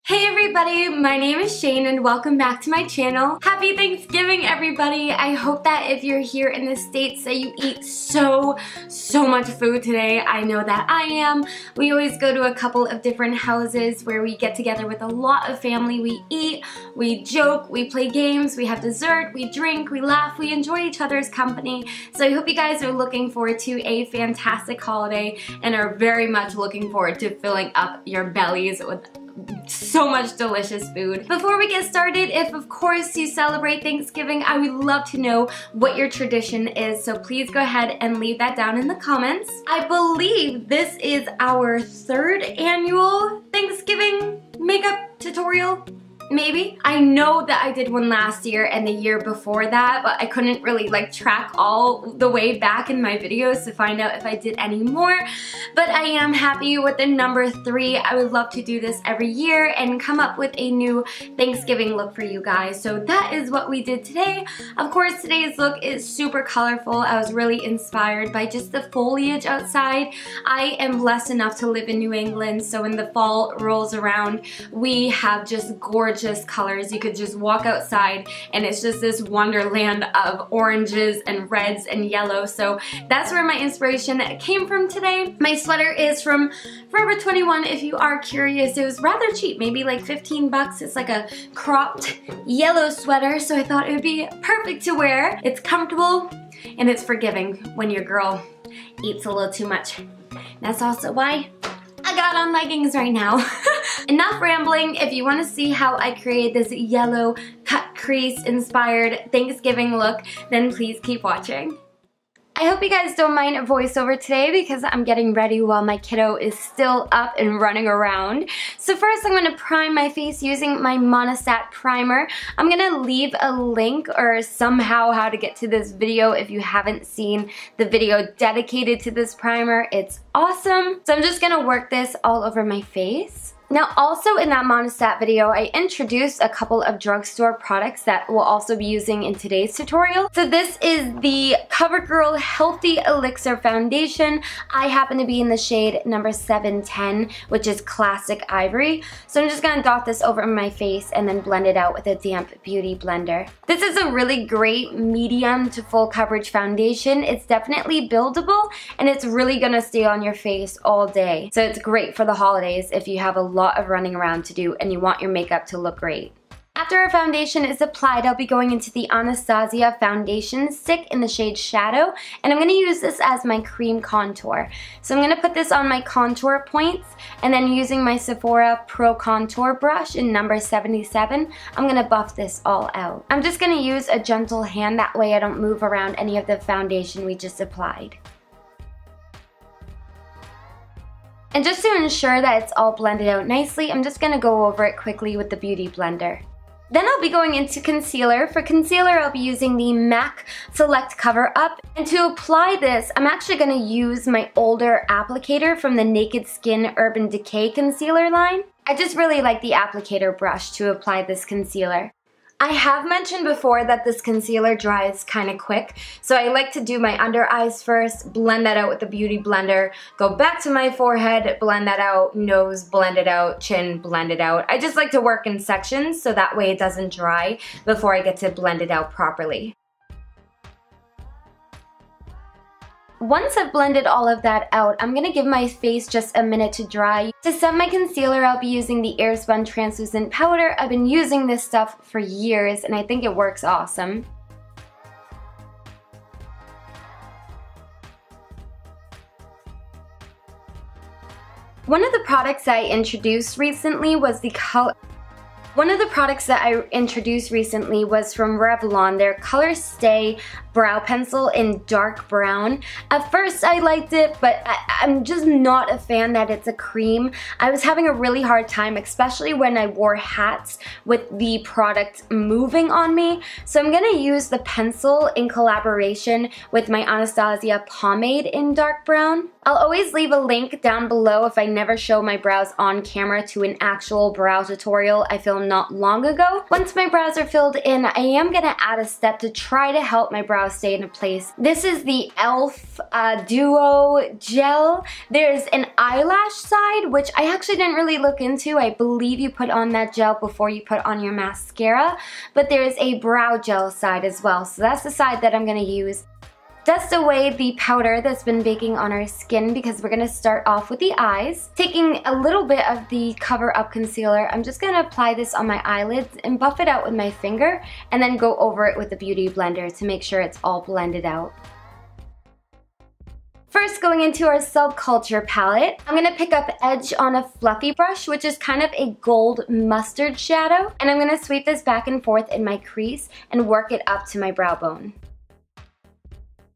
Hey everybody, my name is Shane and welcome back to my channel. Happy Thanksgiving everybody! I hope that if you're here in the States that you eat so much food today. I know that I am. We always go to a couple of different houses where we get together with a lot of family. We eat, we joke, we play games, we have dessert, we drink, we laugh, we enjoy each other's company. So I hope you guys are looking forward to a fantastic holiday and are very much looking forward to filling up your bellies with so much delicious food. Before we get started, if of course you celebrate Thanksgiving, I would love to know what your tradition is, so please go ahead and leave that down in the comments. I believe this is our third annual Thanksgiving makeup tutorial. Maybe. I know that I did one last year and the year before that, but I couldn't really track all the way back in my videos to find out if I did any more. But I am happy with the number 3. I would love to do this every year and come up with a new Thanksgiving look for you guys. So that is what we did today. Of course, today's look is super colorful. I was really inspired by just the foliage outside. I am blessed enough to live in New England, so when the fall rolls around, we have just gorgeous colors. You could just walk outside and it's just this wonderland of oranges and reds and yellow. So that's where my inspiration came from today. My sweater is from Forever 21 if you are curious. It was rather cheap, maybe like 15 bucks. It's like a cropped yellow sweater, so I thought it would be perfect to wear. It's comfortable and it's forgiving when your girl eats a little too much. That's also why I got on leggings right now. Enough rambling. If you want to see how I create this yellow cut crease inspired Thanksgiving look, then please keep watching. I hope you guys don't mind a voiceover today because I'm getting ready while my kiddo is still up and running around. So first I'm going to prime my face using my Monistat primer. I'm going to leave a link or somehow how to get to this video if you haven't seen the video dedicated to this primer. It's awesome. So I'm just going to work this all over my face. Now also in that Monistat video, I introduced a couple of drugstore products that we'll also be using in today's tutorial. So this is the CoverGirl Healthy Elixir Foundation. I happen to be in the shade number 710, which is Classic Ivory. So I'm just going to dot this over my face and then blend it out with a damp beauty blender. This is a really great medium to full coverage foundation. It's definitely buildable and it's really going to stay on your face all day. So it's great for the holidays if you have a lot of running around to do and you want your makeup to look great. After our foundation is applied, I'll be going into the Anastasia foundation stick in the shade Shadow, and I'm going to use this as my cream contour. So I'm going to put this on my contour points, and then using my Sephora Pro Contour brush in number 77, I'm going to buff this all out. I'm just going to use a gentle hand, that way I don't move around any of the foundation we just applied. And just to ensure that it's all blended out nicely, I'm just going to go over it quickly with the Beauty Blender. Then I'll be going into concealer. For concealer, I'll be using the MAC Select Cover Up. And to apply this, I'm actually going to use my older applicator from the Naked Skin Urban Decay concealer line. I just really like the applicator brush to apply this concealer. I have mentioned before that this concealer dries kind of quick, so I like to do my under eyes first, blend that out with the Beauty Blender, go back to my forehead, blend that out, nose, blend it out, chin, blend it out. I just like to work in sections so that way it doesn't dry before I get to blend it out properly. Once I've blended all of that out, I'm going to give my face just a minute to dry. To set my concealer, I'll be using the Airspun Translucent Powder. I've been using this stuff for years and I think it works awesome. One of the products I introduced recently was the from Revlon, their Color Stay brow pencil in dark brown. At first I liked it, but I'm just not a fan that it's a cream. I was having a really hard time, especially when I wore hats with the product moving on me. So I'm gonna use the pencil in collaboration with my Anastasia pomade in dark brown. I'll always leave a link down below if I never show my brows on camera to an actual brow tutorial I filmed not long ago. Once my brows are filled in, I am gonna add a step to try to help my brows brows stay in place. This is the e.l.f. Duo Gel. There's an eyelash side, which I actually didn't really look into. I believe you put on that gel before you put on your mascara, but there's a brow gel side as well. So that's the side that I'm going to use. Dust away the powder that's been baking on our skin because we're going to start off with the eyes. Taking a little bit of the Cover Up concealer, I'm just going to apply this on my eyelids and buff it out with my finger and then go over it with the Beauty Blender to make sure it's all blended out. First, going into our Subculture palette, I'm going to pick up Edge on a fluffy brush, which is kind of a gold mustard shadow, and I'm going to sweep this back and forth in my crease and work it up to my brow bone.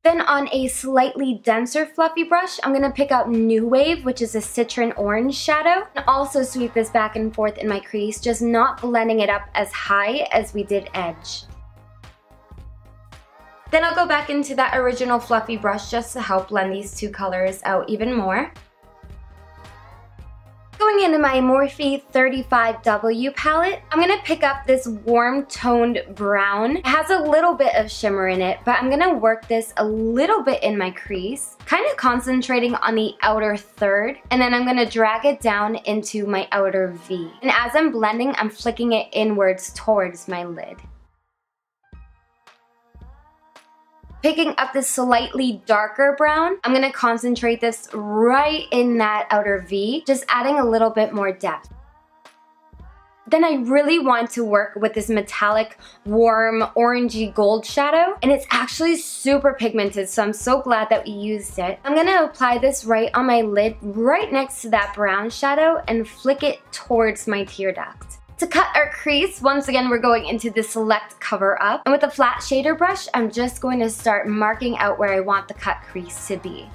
Then on a slightly denser fluffy brush, I'm going to pick up New Wave, which is a citron orange shadow, and also sweep this back and forth in my crease, just not blending it up as high as we did Edge. Then I'll go back into that original fluffy brush just to help blend these two colors out even more. Going into my Morphe 35W palette, I'm going to pick up this warm toned brown. It has a little bit of shimmer in it, but I'm going to work this a little bit in my crease, kind of concentrating on the outer third, and then I'm going to drag it down into my outer V. And as I'm blending, I'm flicking it inwards towards my lid. Picking up this slightly darker brown, I'm going to concentrate this right in that outer V, just adding a little bit more depth. Then I really want to work with this metallic, warm, orangey gold shadow, and it's actually super pigmented, so I'm so glad that we used it. I'm going to apply this right on my lid, right next to that brown shadow, and flick it towards my tear duct. To cut our crease, once again we're going into the Select Cover Up, and with a flat shader brush, I'm just going to start marking out where I want the cut crease to be.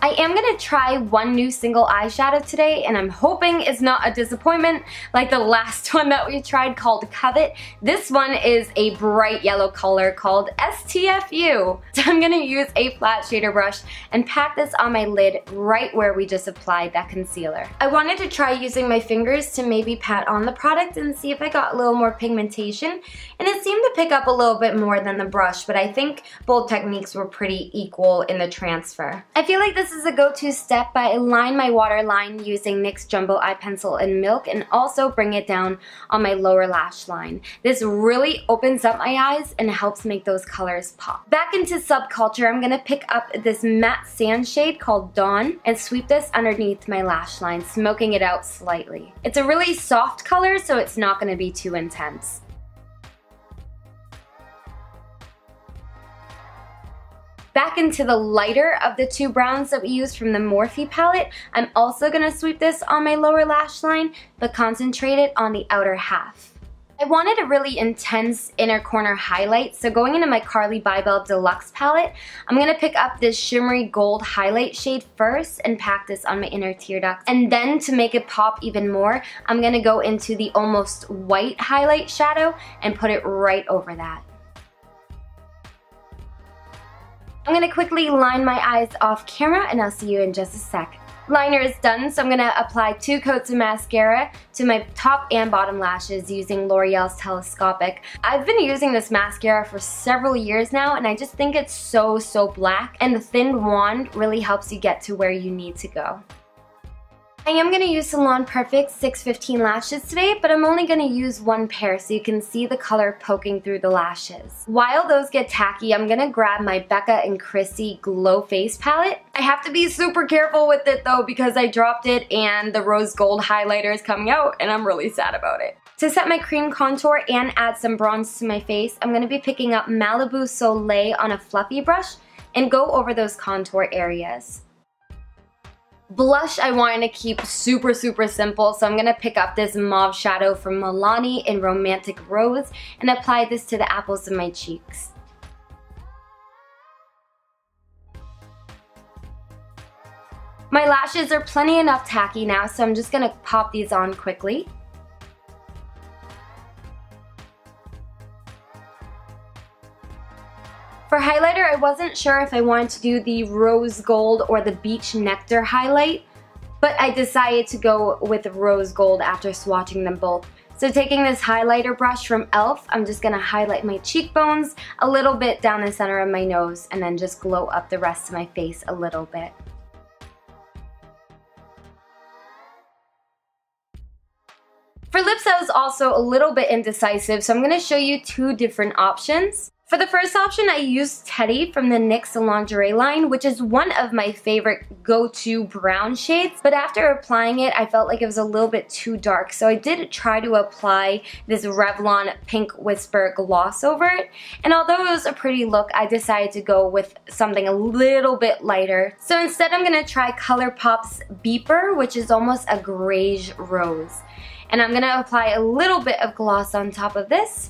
I am going to try one new single eyeshadow today, and I'm hoping it's not a disappointment like the last one that we tried called Covet. This one is a bright yellow color called STFU. So I'm going to use a flat shader brush and pack this on my lid right where we just applied that concealer. I wanted to try using my fingers to maybe pat on the product and see if I got a little more pigmentation, and it seemed to pick up a little bit more than the brush, but I think both techniques were pretty equal in the transfer. I feel like this is a go-to step, but I line my waterline using NYX Jumbo Eye Pencil in Milk and also bring it down on my lower lash line. This really opens up my eyes and helps make those colors pop. Back into Subculture, I'm going to pick up this matte sand shade called Dawn and sweep this underneath my lash line, smoking it out slightly. It's a really soft color, so it's not going to be too intense. Back into the lighter of the two browns that we used from the Morphe palette, I'm also going to sweep this on my lower lash line, but concentrate it on the outer half. I wanted a really intense inner corner highlight, so going into my Carly Bybel Deluxe palette, I'm going to pick up this shimmery gold highlight shade first and pack this on my inner tear duct. And then to make it pop even more, I'm going to go into the almost white highlight shadow and put it right over that. I'm going to quickly line my eyes off camera and I'll see you in just a sec. Liner is done, so I'm going to apply 2 coats of mascara to my top and bottom lashes using L'Oreal's Telescopic. I've been using this mascara for several years now, and I just think it's so black, and the thin wand really helps you get to where you need to go. I am going to use Salon Perfect 615 lashes today, but I'm only going to use one pair so you can see the color poking through the lashes. While those get tacky, I'm going to grab my Becca and Chrissy Glow Face palette. I have to be super careful with it though because I dropped it and the rose gold highlighter is coming out and I'm really sad about it. To set my cream contour and add some bronze to my face, I'm going to be picking up Malibu Soleil on a fluffy brush and go over those contour areas. Blush I wanted to keep super simple, so I'm going to pick up this mauve shadow from Milani in Romantic Rose and apply this to the apples of my cheeks. My lashes are plenty enough tacky now, so I'm just going to pop these on quickly. For highlighter, I wasn't sure if I wanted to do the rose gold or the beach nectar highlight, but I decided to go with rose gold after swatching them both. So taking this highlighter brush from e.l.f., I'm just going to highlight my cheekbones, a little bit down the center of my nose, and then just glow up the rest of my face a little bit. For lips, I was also a little bit indecisive, so I'm going to show you two different options. For the first option, I used Teddy from the NYX lingerie line, which is one of my favorite go-to brown shades, but after applying it, I felt like it was a little bit too dark, so I did try to apply this Revlon Pink Whisper gloss over it, and although it was a pretty look, I decided to go with something a little bit lighter. So instead, I'm going to try ColourPop's Beeper, which is almost a grayish rose, and I'm going to apply a little bit of gloss on top of this.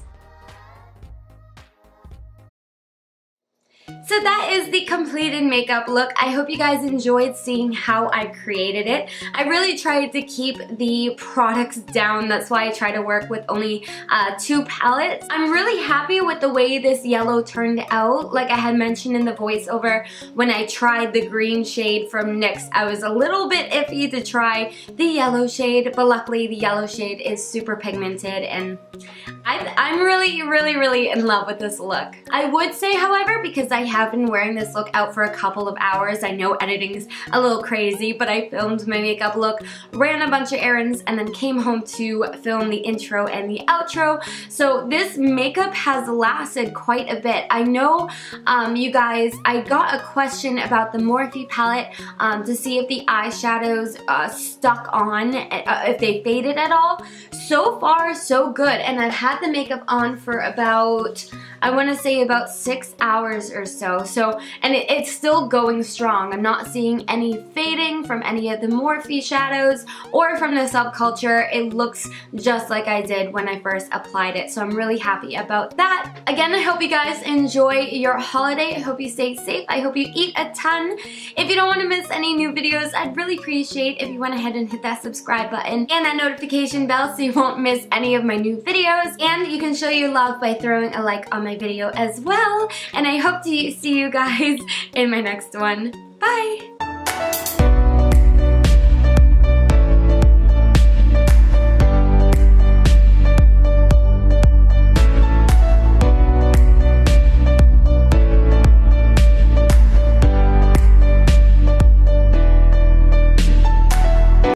So that is the completed makeup look. I hope you guys enjoyed seeing how I created it. I really tried to keep the products down. That's why I try to work with only 2 palettes. I'm really happy with the way this yellow turned out. Like I had mentioned in the voiceover, when I tried the green shade from NYX, I was a little bit iffy to try the yellow shade, but luckily the yellow shade is super pigmented and I'm really in love with this look. I would say, however, because I have been wearing this look out for a couple of hours, I know editing's a little crazy, but I filmed my makeup look, ran a bunch of errands, and then came home to film the intro and the outro. So this makeup has lasted quite a bit. I know you guys, I got a question about the Morphe palette to see if the eyeshadows stuck on, if they faded at all. So far, so good, and I've had the makeup on for about, I want to say about 6 hours or so. And it's still going strong. I'm not seeing any fading from any of the Morphe shadows or from the Subculture. It looks just like I did when I first applied it, so I'm really happy about that. Again, I hope you guys enjoy your holiday. I hope you stay safe. I hope you eat a ton. If you don't want to miss any new videos, I'd really appreciate if you went ahead and hit that subscribe button and that notification bell so you won't miss any of my new videos. And you can show your love by throwing a like on my video as well. And I hope to see you guys in my next one. Bye!